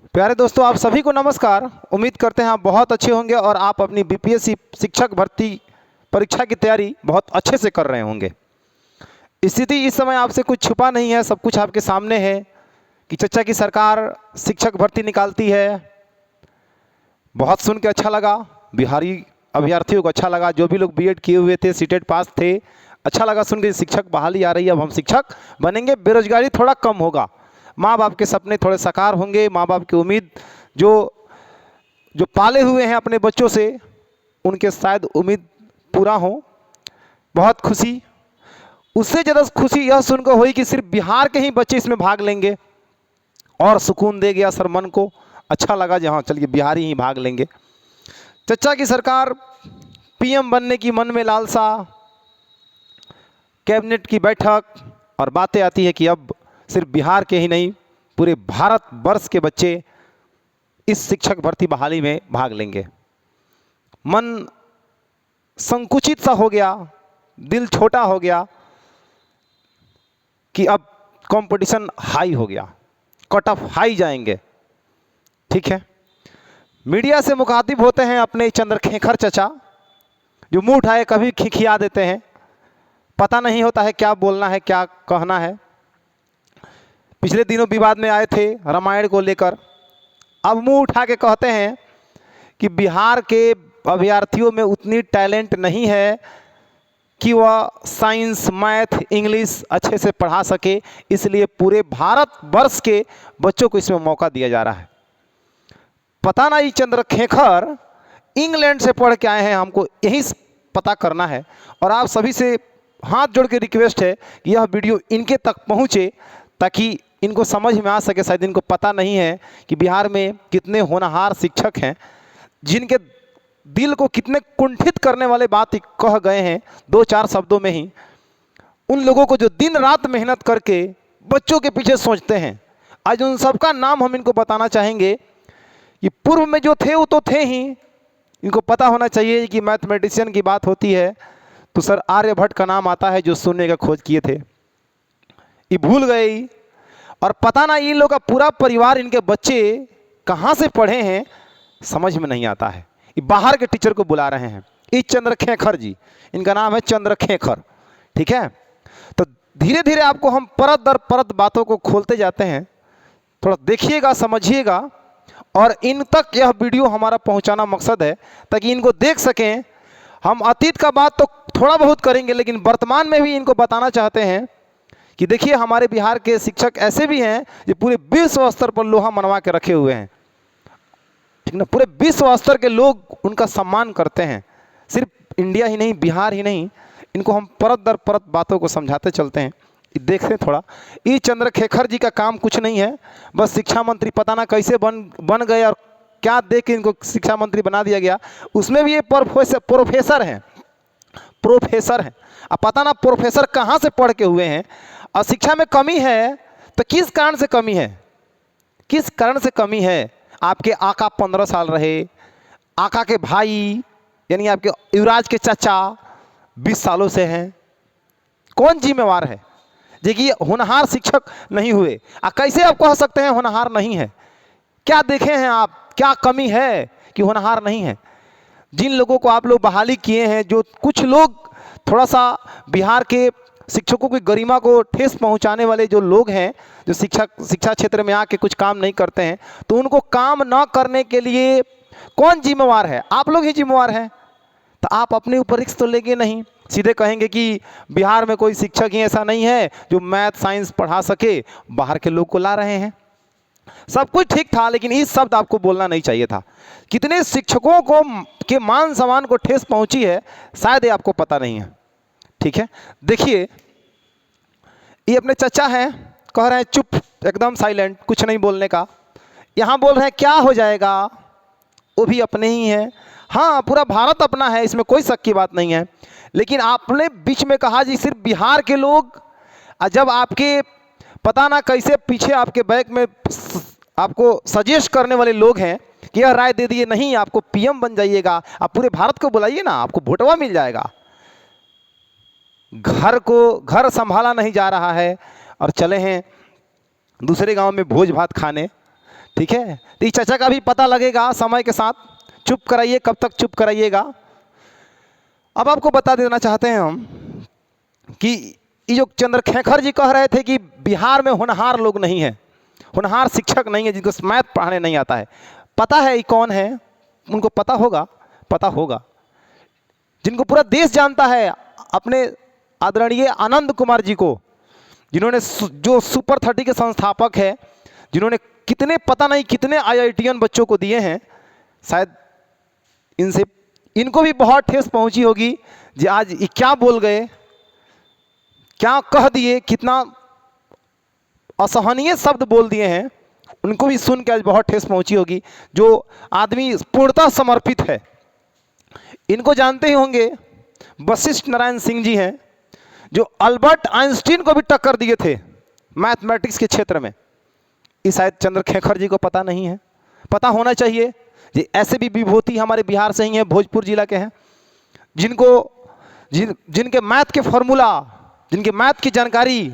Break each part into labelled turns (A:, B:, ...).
A: प्यारे दोस्तों, आप सभी को नमस्कार। उम्मीद करते हैं आप बहुत अच्छे होंगे और आप अपनी बीपीएससी शिक्षक भर्ती परीक्षा की तैयारी बहुत अच्छे से कर रहे होंगे। स्थिति इस समय आपसे कुछ छुपा नहीं है, सब कुछ आपके सामने है कि चच्चा की सरकार शिक्षक भर्ती निकालती है। बहुत सुन के अच्छा लगा, बिहारी अभ्यर्थियों को अच्छा लगा, जो भी लोग बीएड किए हुए थे, सीटेट पास थे, अच्छा लगा सुन के शिक्षक बहाली आ रही है, अब हम शिक्षक बनेंगे, बेरोजगारी थोड़ा कम होगा, माँ बाप के सपने थोड़े साकार होंगे, माँ बाप की उम्मीद जो जो पाले हुए हैं अपने बच्चों से, उनके शायद उम्मीद पूरा हो। बहुत खुशी, उससे ज़्यादा खुशी यह सुनकर हुई कि सिर्फ बिहार के ही बच्चे इसमें भाग लेंगे और सुकून दे गया सर मन को। अच्छा लगा जहाँ चलिए बिहारी ही भाग लेंगे। चच्चा की सरकार, पीएम बनने की मन में लालसा, कैबिनेट की बैठक और बातें आती है कि अब सिर्फ बिहार के ही नहीं पूरे भारत वर्ष के बच्चे इस शिक्षक भर्ती बहाली में भाग लेंगे। मन संकुचित सा हो गया, दिल छोटा हो गया कि अब कंपटीशन हाई हो गया, कट ऑफ हाई जाएंगे। ठीक है, मीडिया से मुखातिब होते हैं अपने चंद्रखेखर चचा, जो मुंह उठाए कभी खिखिया देते हैं, पता नहीं होता है क्या बोलना है क्या कहना है। पिछले दिनों विवाद में आए थे रामायण को लेकर, अब मुंह उठा के कहते हैं कि बिहार के अभ्यर्थियों में उतनी टैलेंट नहीं है कि वह साइंस, मैथ, इंग्लिश अच्छे से पढ़ा सके, इसलिए पूरे भारत वर्ष के बच्चों को इसमें मौका दिया जा रहा है। पता नहीं चंद्रखेखर इंग्लैंड से पढ़ के आए हैं, हमको यही पता करना है और आप सभी से हाथ जोड़ के रिक्वेस्ट है कि यह वीडियो इनके तक पहुँचे ताकि इनको समझ में आ सके। शायद इनको पता नहीं है कि बिहार में कितने होनहार शिक्षक हैं, जिनके दिल को कितने कुंठित करने वाले बात कह गए हैं दो चार शब्दों में ही। उन लोगों को जो दिन रात मेहनत करके बच्चों के पीछे सोचते हैं, आज उन सबका नाम हम इनको बताना चाहेंगे कि पूर्व में जो थे वो तो थे ही। इनको पता होना चाहिए कि मैथमेटिशियन की बात होती है तो सर आर्यभट्ट का नाम आता है, जो शून्य का खोज किए थे। ये भूल गए और पता ना इन लोग का पूरा परिवार, इनके बच्चे कहाँ से पढ़े हैं समझ में नहीं आता है। ये बाहर के टीचर को बुला रहे हैं, ये चंद्रखेखर जी, इनका नाम है चंद्रखेखर। ठीक है, तो धीरे धीरे आपको हम परत दर परत बातों को खोलते जाते हैं, थोड़ा देखिएगा, समझिएगा और इन तक यह वीडियो हमारा पहुंचाना मकसद है ताकि इनको देख सकें। हम अतीत का बात तो थोड़ा बहुत करेंगे लेकिन वर्तमान में भी इनको बताना चाहते हैं कि देखिए हमारे बिहार के शिक्षक ऐसे भी हैं जो पूरे विश्व स्तर पर लोहा मनवा के रखे हुए हैं। ठीक ना, पूरे विश्व स्तर के लोग उनका सम्मान करते हैं। सिर्फ इंडिया ही नहीं, बिहार ही नहीं, इनको हम परत दर परत बातों को समझाते चलते हैं। देखते थोड़ा, ये चंद्रखेखर जी का काम कुछ नहीं है, बस शिक्षा मंत्री पता ना कैसे बन गए और क्या देख के इनको शिक्षा मंत्री बना दिया गया। उसमें भी ये प्रोफेसर हैं, प्रोफेसर हैं। अब पता ना प्रोफेसर कहाँ से पढ़ के हुए हैं। और शिक्षा में कमी है तो किस कारण से कमी है, किस कारण से कमी है। आपके आका 15 साल रहे, आका के भाई यानी आपके युवराज के चाचा 20 सालों से हैं, कौन जिम्मेवार है देखिए होनहार शिक्षक नहीं हुए। कैसे आप कह सकते हैं होनहार नहीं है? क्या देखे हैं आप, क्या कमी है कि होनहार नहीं है? जिन लोगों को आप लोग बहाली किए हैं, जो कुछ लोग थोड़ा सा बिहार के शिक्षकों की गरिमा को ठेस पहुंचाने वाले जो लोग हैं, जो शिक्षा क्षेत्र में आके कुछ काम नहीं करते हैं, तो उनको काम न करने के लिए कौन जिम्मेवार है? आप लोग ही जिम्मेवार हैं। तो आप अपने ऊपर रिस्क तो लेंगे नहीं, सीधे कहेंगे कि बिहार में कोई शिक्षक ही ऐसा नहीं है जो मैथ साइंस पढ़ा सके, बाहर के लोग को ला रहे हैं। सब कुछ ठीक था लेकिन इस शब्द आपको बोलना नहीं चाहिए था। कितने शिक्षकों को के मान सम्मान को ठेस पहुंची है शायद ये आपको पता नहीं है। ठीक है, देखिए ये अपने चचा हैं, कह रहे हैं चुप, एकदम साइलेंट, कुछ नहीं बोलने का। यहाँ बोल रहे हैं क्या हो जाएगा, वो भी अपने ही हैं। हाँ, पूरा भारत अपना है, इसमें कोई शक की बात नहीं है। लेकिन आपने बीच में कहा जी सिर्फ बिहार के लोग, जब आपके पता ना कैसे पीछे आपके बैक में आपको सजेस्ट करने वाले लोग हैं कि यह राय दे दिए, नहीं आपको पीएम बन जाइएगा, आप पूरे भारत को बुलाइए ना, आपको वोटवा मिल जाएगा। घर संभाला नहीं जा रहा है और चले हैं दूसरे गांव में भोज भात खाने। ठीक है, तो इस चचा का भी पता लगेगा समय के साथ। चुप कराइए, कब तक चुप कराइएगा। अब आपको बता देना चाहते हैं हम कि ये जो चंद्रशेखर जी कह रहे थे कि बिहार में होनहार लोग नहीं है, होनहार शिक्षक नहीं है जिनको मैथ पढ़ाने नहीं आता है। पता है ये कौन है? उनको पता होगा, पता होगा। जिनको पूरा देश जानता है, अपने आदरणीय आनंद कुमार जी को, जिन्होंने जो सुपर 30 के संस्थापक है, जिन्होंने कितने पता नहीं कितने IITian बच्चों को दिए हैं, शायद इनको भी बहुत ठेस पहुंची होगी जी आज ये क्या बोल गए, क्या कह दिए, कितना असहनीय शब्द बोल दिए हैं। उनको भी सुन के आज बहुत ठेस पहुंची होगी। जो आदमी पूर्णतः समर्पित है, इनको जानते ही होंगे, वशिष्ठ नारायण सिंह जी हैं, जो अल्बर्ट आइंस्टीन को भी टक्कर दिए थे मैथमेटिक्स के क्षेत्र में। इस शायद चंद्रशेखर जी को पता नहीं है, पता होना चाहिए। जी ऐसे भी विभूति हमारे बिहार से ही हैं, भोजपुर जिला के हैं, जिनके मैथ के फॉर्मूला, जिनके मैथ की जानकारी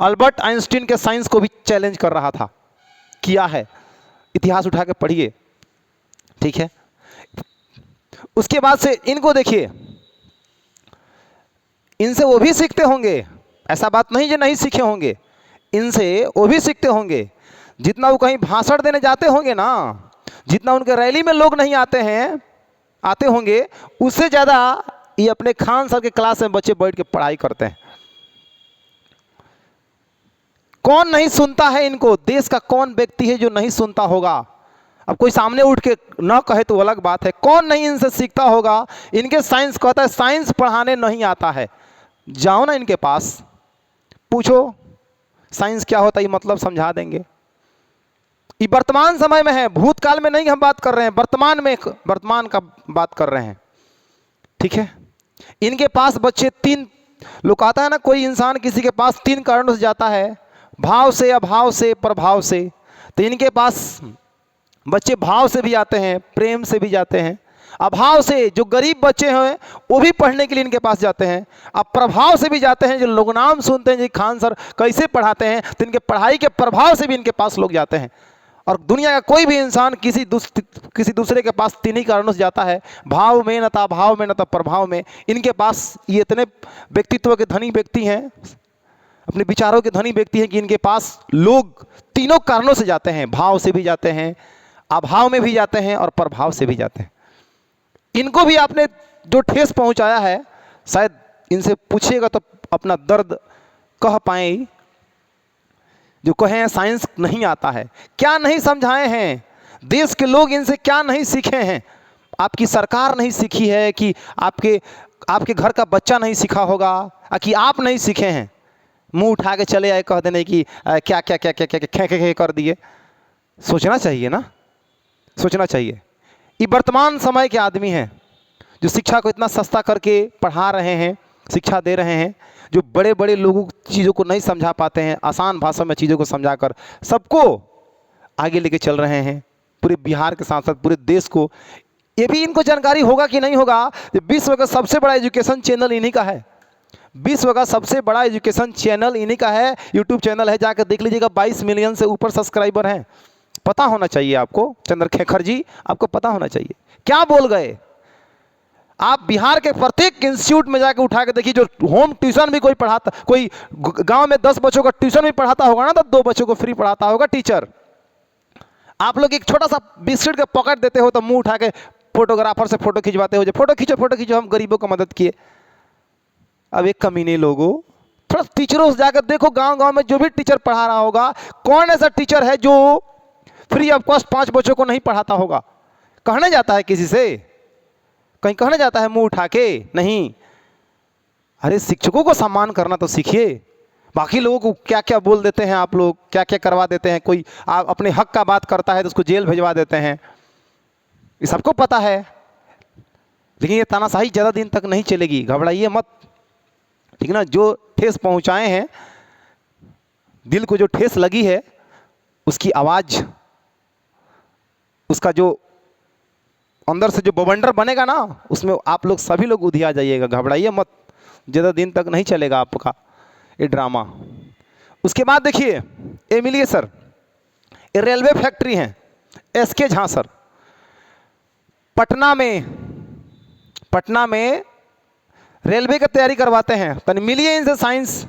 A: अल्बर्ट आइंस्टीन के साइंस को भी चैलेंज कर रहा था, किया है। इतिहास उठा के पढ़िए, ठीक है। उसके बाद से इनको देखिए, इनसे वो भी सीखते होंगे, ऐसा बात नहीं जो नहीं सीखे होंगे, इनसे वो भी सीखते होंगे। जितना वो कहीं भाषण देने जाते होंगे ना, जितना उनके रैली में लोग नहीं आते होंगे, उससे ज़्यादा ये अपने खान सर के क्लास में बच्चे बैठ के पढ़ाई करते हैं। कौन नहीं सुनता है इनको? देश का कौन व्यक्ति है जो नहीं सुनता होगा? अब कोई सामने उठ के न कहे तो अलग बात है, कौन नहीं इनसे सीखता होगा? इनके साइंस कहता है, साइंस पढ़ाने नहीं आता है, जाओ ना इनके पास, पूछो साइंस क्या होता है, ये मतलब समझा देंगे। ये वर्तमान समय में है, भूतकाल में नहीं हम बात कर रहे हैं, वर्तमान का बात कर रहे हैं, ठीक है। इनके पास बच्चे तीन लोग, कहता है ना कोई इंसान किसी के पास 3 कारणों से जाता है, भाव से, अभाव से, प्रभाव से। तो इनके पास बच्चे भाव से भी आते हैं, प्रेम से भी जाते हैं। अभाव से जो गरीब बच्चे हैं वो भी पढ़ने के लिए इनके पास जाते हैं। अब प्रभाव से भी जाते हैं, जो लोग नाम सुनते हैं जी खान सर कैसे पढ़ाते हैं, तो इनके पढ़ाई के प्रभाव से भी इनके पास लोग जाते हैं। और दुनिया का कोई भी इंसान किसी दूसरे के पास 3 ही कारणों से जाता है, भाव में, न तो अभाव में, न तो प्रभाव में। इनके पास ये इतने व्यक्तित्व के धनी व्यक्ति हैं, अपने विचारों के धनी व्यक्ति हैं कि इनके पास लोग तीनों कारणों से जाते हैं, भाव से भी जाते हैं, अभाव में भी जाते हैं और प्रभाव से भी जाते हैं। इनको भी आपने जो ठेस पहुंचाया है, शायद इनसे पूछिएगा तो अपना दर्द कह पाए। जो कहें साइंस नहीं आता है, क्या नहीं समझाए हैं? देश के लोग इनसे क्या नहीं सीखे हैं? आपकी सरकार नहीं सीखी है कि आपके घर का बच्चा नहीं सीखा होगा कि आप नहीं सीखे हैं? मुंह उठा के चले आए, कह देने कि क्या क्या क्या क्या क्या खे कर दिए। सोचना चाहिए ना, सोचना चाहिए। ये वर्तमान समय के आदमी हैं जो शिक्षा को इतना सस्ता करके पढ़ा रहे हैं, शिक्षा दे रहे हैं, जो बड़े बड़े लोगों चीज़ों को नहीं समझा पाते हैं, आसान भाषा में चीज़ों को समझाकर सबको आगे लेके चल रहे हैं, पूरे बिहार के साथ साथ पूरे देश को। ये भी इनको जानकारी होगा कि नहीं होगा, विश्व का सबसे बड़ा एजुकेशन चैनल इन्हीं का है। विश्व का सबसे बड़ा एजुकेशन चैनल इन्हीं का है, यूट्यूब चैनल है, जाकर देख लीजिएगा। 22 मिलियन से ऊपर सब्सक्राइबर हैं। पता होना चाहिए आपको, चंद्रशेखर जी आपको पता होना चाहिए क्या बोल गए। आप बिहार के प्रत्येक इंस्टीट्यूट में जाकर उठा के देखिए, जो होम ट्यूशन भी कोई पढ़ाता, कोई गांव में 10 बच्चों का ट्यूशन भी पढ़ाता होगा ना, तो 2 बच्चों को फ्री पढ़ाता होगा टीचर। आप लोग एक छोटा सा बिस्किट का पॉकेट देते हो तो मुंह उठा के फोटोग्राफर से फोटो खिंचवाते हो, जो फोटो खींचो, हम गरीबों को मदद किए। अब एक कमीने लोगों, थोड़ा टीचरों से जाकर देखो, गांव में जो भी टीचर पढ़ा रहा होगा, कौन ऐसा टीचर है जो फ्री ऑफ कॉस्ट 5 बच्चों को नहीं पढ़ाता होगा? कहने जाता है किसी से, कहीं कहने जाता है मुंह उठा के? नहीं। अरे शिक्षकों को सम्मान करना तो सीखिए। बाकी लोगों को क्या क्या बोल देते हैं आप लोग, क्या क्या करवा देते हैं। कोई आप अपने हक का बात करता है तो उसको जेल भिजवा देते हैं, ये सबको पता है। लेकिन ये तानाशाही ज़्यादा दिन तक नहीं चलेगी, घबराइए मत, ठीक ना। जो ठेस पहुंचाए हैं, दिल को जो ठेस लगी है, उसकी आवाज़, उसका जो अंदर से जो बवंडर बनेगा ना, उसमें आप लोग सभी लोग उधिया जाइएगा। घबराइए मत, ज़्यादा दिन तक नहीं चलेगा आपका ये ड्रामा। उसके बाद देखिए एमिलिए सर, ये रेलवे फैक्ट्री है एसके झांसर, पटना में रेलवे की तैयारी करवाते हैं। तनी मिलिए इनसे साइंस,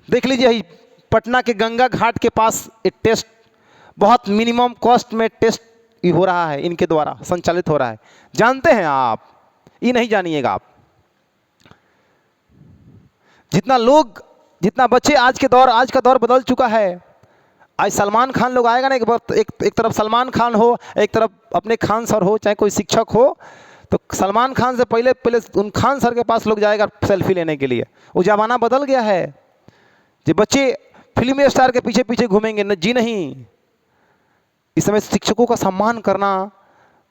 A: देख लीजिए ही पटना के गंगा घाट के पास एक टेस्ट, बहुत मिनिमम कॉस्ट में टेस्ट हो रहा है, इनके द्वारा संचालित हो रहा है। जानते हैं आप, ये नहीं जानिएगा आप। जितना बच्चे आज का दौर बदल चुका है। आज सलमान खान लोग आएगा ना, एक तरफ सलमान खान हो, एक तरफ अपने खान सर हो, चाहे कोई शिक्षक हो, तो सलमान खान से पहले उन खान सर के पास लोग जाएगा सेल्फी लेने के लिए। वो ज़माना बदल गया है, जो बच्चे फिल्मी स्टार के पीछे पीछे घूमेंगे न जी नहीं। इस समय शिक्षकों का सम्मान करना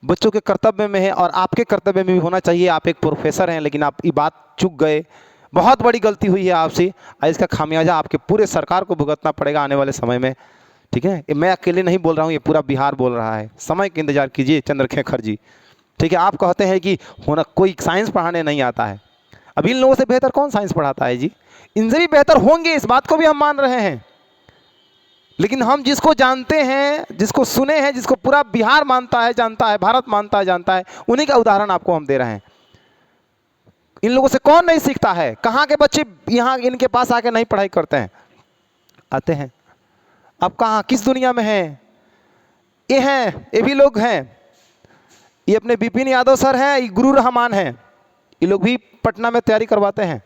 A: बच्चों के कर्तव्य में है और आपके कर्तव्य में भी होना चाहिए। आप एक प्रोफेसर हैं, लेकिन आप ये बात चूक गए, बहुत बड़ी गलती हुई है आपसे, और इसका खामियाजा आपके पूरे सरकार को भुगतना पड़ेगा आने वाले समय में। ठीक है, मैं अकेले नहीं बोल रहा हूँ, ये पूरा बिहार बोल रहा है। समय का इंतजार कीजिए चंद्रशेखर जी। ठीक है, आप कहते हैं कि होना कोई साइंस पढ़ाने नहीं आता है। अब इन लोगों से बेहतर कौन साइंस पढ़ाता है जी? इनसे भी बेहतर होंगे, इस बात को भी हम मान रहे हैं। लेकिन हम जिसको जानते हैं, जिसको सुने हैं, जिसको पूरा बिहार मानता है, जानता है, भारत मानता है, जानता है, उन्हीं का उदाहरण आपको हम दे रहे हैं। इन लोगों से कौन नहीं सीखता है? कहाँ के बच्चे यहाँ इनके पास आके नहीं पढ़ाई करते हैं? आते हैं। अब कहाँ, किस दुनिया में हैं? ये हैं, ये भी लोग हैं। ये अपने विपिन यादव सर हैं, ये गुरु रहमान हैं, ये लोग भी पटना में तैयारी करवाते हैं।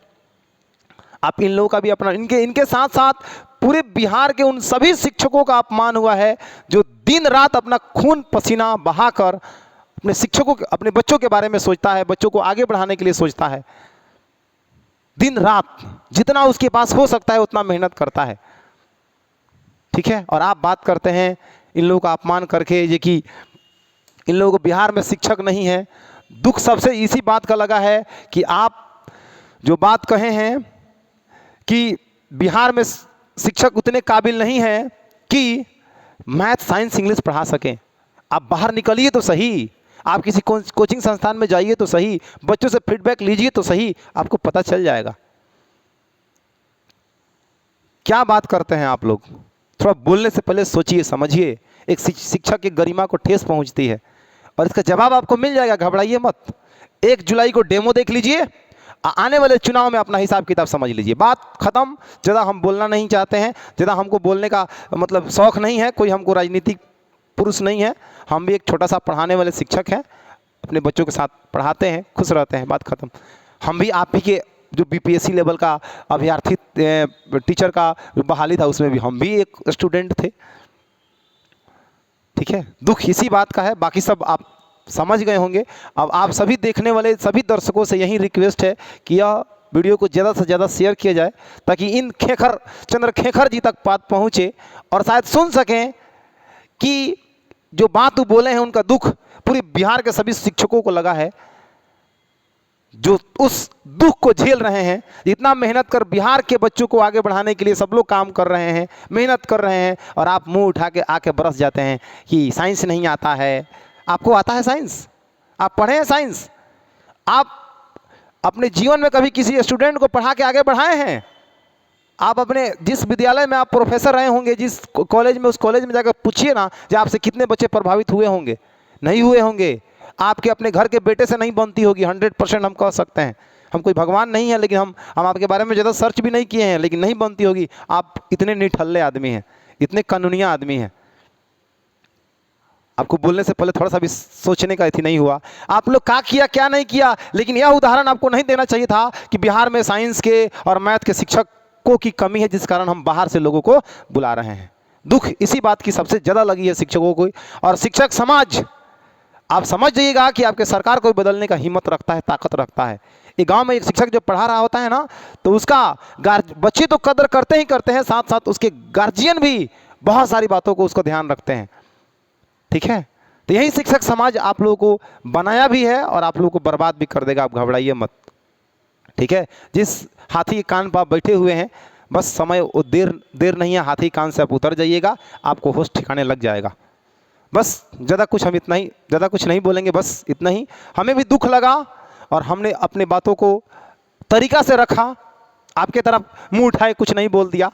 A: आप इन लोगों का भी अपना, इनके साथ साथ पूरे बिहार के उन सभी शिक्षकों का अपमान हुआ है जो दिन रात अपना खून पसीना बहाकर अपने शिक्षकों, अपने बच्चों के बारे में सोचता है, बच्चों को आगे बढ़ाने के लिए सोचता है। दिन रात जितना उसके पास हो सकता है उतना मेहनत करता है। ठीक है, और आप बात करते हैं इन लोगों का अपमान करके, ये कि इन लोगों को बिहार में शिक्षक नहीं है। दुख सबसे इसी बात का लगा है कि आप जो बात कहे हैं कि बिहार में शिक्षक उतने काबिल नहीं हैं कि मैथ साइंस इंग्लिश पढ़ा सकें। आप बाहर निकलिए तो सही, आप किसी कोचिंग संस्थान में जाइए तो सही, बच्चों से फीडबैक लीजिए तो सही, आपको पता चल जाएगा। क्या बात करते हैं आप लोग? थोड़ा बोलने से पहले सोचिए, समझिए। एक शिक्षक की गरिमा को ठेस पहुंचती है और इसका जवाब आपको मिल जाएगा, घबराइए मत। 1 जुलाई को डेमो देख लीजिए, आने वाले चुनाव में अपना हिसाब किताब समझ लीजिए। बात खत्म। ज़्यादा हम बोलना नहीं चाहते हैं, ज़्यादा हमको बोलने का मतलब शौक़ नहीं है, कोई हमको राजनीतिक पुरुष नहीं है। हम भी एक छोटा सा पढ़ाने वाले शिक्षक हैं, अपने बच्चों के साथ पढ़ाते हैं, खुश रहते हैं, बात खत्म। हम भी आप ही के जो बीपीएससी लेवल का अभ्यर्थी टीचर का बहाली था, उसमें भी हम भी एक स्टूडेंट थे। ठीक है, दुख इसी बात का है, बाकी सब आप समझ गए होंगे। अब आप सभी देखने वाले सभी दर्शकों से यही रिक्वेस्ट है कि यह वीडियो को ज़्यादा से ज़्यादा शेयर किया जाए, ताकि इन चंद्रशेखर जी तक बात पहुँचे और शायद सुन सकें कि जो बात वो बोले हैं उनका दुख पूरे बिहार के सभी शिक्षकों को लगा है, जो उस दुख को झेल रहे हैं। इतना मेहनत कर बिहार के बच्चों को आगे बढ़ाने के लिए सब लोग काम कर रहे हैं, मेहनत कर रहे हैं, और आप मुंह उठा के आके बरस जाते हैं कि साइंस नहीं आता है। आपको आता है साइंस? आप पढ़े हैं साइंस? आप अपने जीवन में कभी किसी स्टूडेंट को पढ़ा के आगे बढ़ाए हैं? आप अपने जिस विद्यालय में आप प्रोफेसर रहे होंगे, जिस कॉलेज में, उस कॉलेज में जाकर पूछिए ना कि आपसे कितने बच्चे प्रभावित हुए होंगे? नहीं हुए होंगे। आपके अपने घर के बेटे से नहीं बनती होगी, 100% हम कह सकते हैं। हम कोई भगवान नहीं है, लेकिन हम आपके बारे में ज़्यादा सर्च भी नहीं किए हैं, लेकिन नहीं बनती होगी। आप इतने निठल्ले आदमी हैं, इतने कानूनिया आदमी हैं, आपको बोलने से पहले थोड़ा सा भी सोचने का इतनी नहीं हुआ। आप लोग क्या किया क्या नहीं किया, लेकिन यह उदाहरण आपको नहीं देना चाहिए था कि बिहार में साइंस के और मैथ के शिक्षकों की कमी है, जिस कारण हम बाहर से लोगों को बुला रहे हैं। दुख इसी बात की सबसे ज़्यादा लगी है शिक्षकों को। और शिक्षक समाज, आप समझ जाइएगा कि आपके सरकार को बदलने का हिम्मत रखता है, ताकत रखता है। एक गांव में एक शिक्षक जब पढ़ा रहा होता है ना, तो उसका बच्चे तो कदर करते ही करते हैं, साथ साथ उसके गार्जियन भी बहुत सारी बातों को उसको ध्यान रखते हैं। ठीक है, तो यही शिक्षक समाज आप लोगों को बनाया भी है और आप लोगों को बर्बाद भी कर देगा। आप घबराइए मत। ठीक है, जिस हाथी के कान पर आप बैठे हुए हैं, बस समय देर नहीं है, हाथी कान से आप उतर जाइएगा, आपको होश ठिकाने लग जाएगा। बस ज़्यादा कुछ हम इतना ही, ज़्यादा कुछ नहीं बोलेंगे, बस इतना ही। हमें भी दुख लगा और हमने अपने बातों को तरीका से रखा, आपके तरफ मुंह उठाए कुछ नहीं बोल दिया।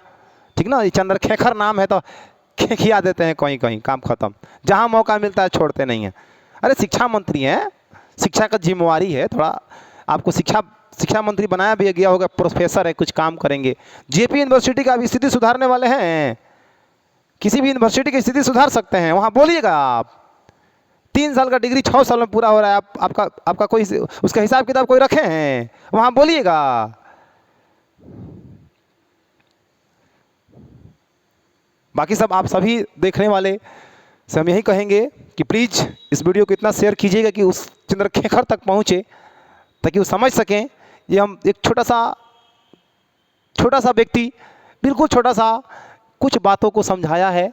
A: ठीक ना, ये चंद्रशेखर नाम है तो खिया देते हैं कहीं कहीं, काम खत्म। जहाँ मौका मिलता है छोड़ते नहीं हैं। अरे शिक्षा मंत्री हैं, शिक्षा का जिम्मेवारी है थोड़ा, आपको शिक्षा मंत्री बनाया भी गया होगा, प्रोफेसर है, कुछ काम करेंगे। जेपी यूनिवर्सिटी का अभी स्थिति सुधारने वाले हैं, किसी भी यूनिवर्सिटी की स्थिति सुधार सकते हैं, वहाँ बोलिएगा आप। 3 साल का डिग्री 6 साल में पूरा हो रहा है, आपका कोई उसका हिसाब किताब कोई रखे हैं, वहाँ बोलिएगा। बाकी सब आप सभी देखने वाले से हम यही कहेंगे कि प्लीज़ इस वीडियो को इतना शेयर कीजिएगा कि उस चंद्रशेखर तक पहुँचे, ताकि वो समझ सकें। ये हम एक छोटा सा व्यक्ति, बिल्कुल छोटा सा, कुछ बातों को समझाया है,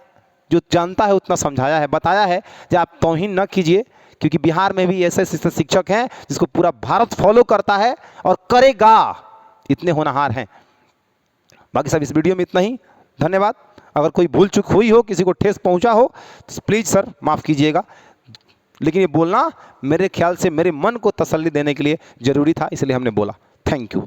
A: जो जानता है उतना समझाया है, बताया है कि आप तौहीन न कीजिए, क्योंकि बिहार में भी ऐसे शिक्षक हैं जिसको पूरा भारत फॉलो करता है और करेगा, इतने होनहार हैं। बाकी सब इस वीडियो में इतना ही, धन्यवाद। अगर कोई भूल चूक हुई हो, किसी को ठेस पहुंचा हो, तो प्लीज़ सर माफ़ कीजिएगा, लेकिन ये बोलना मेरे ख्याल से मेरे मन को तसल्ली देने के लिए ज़रूरी था, इसलिए हमने बोला। Thank you.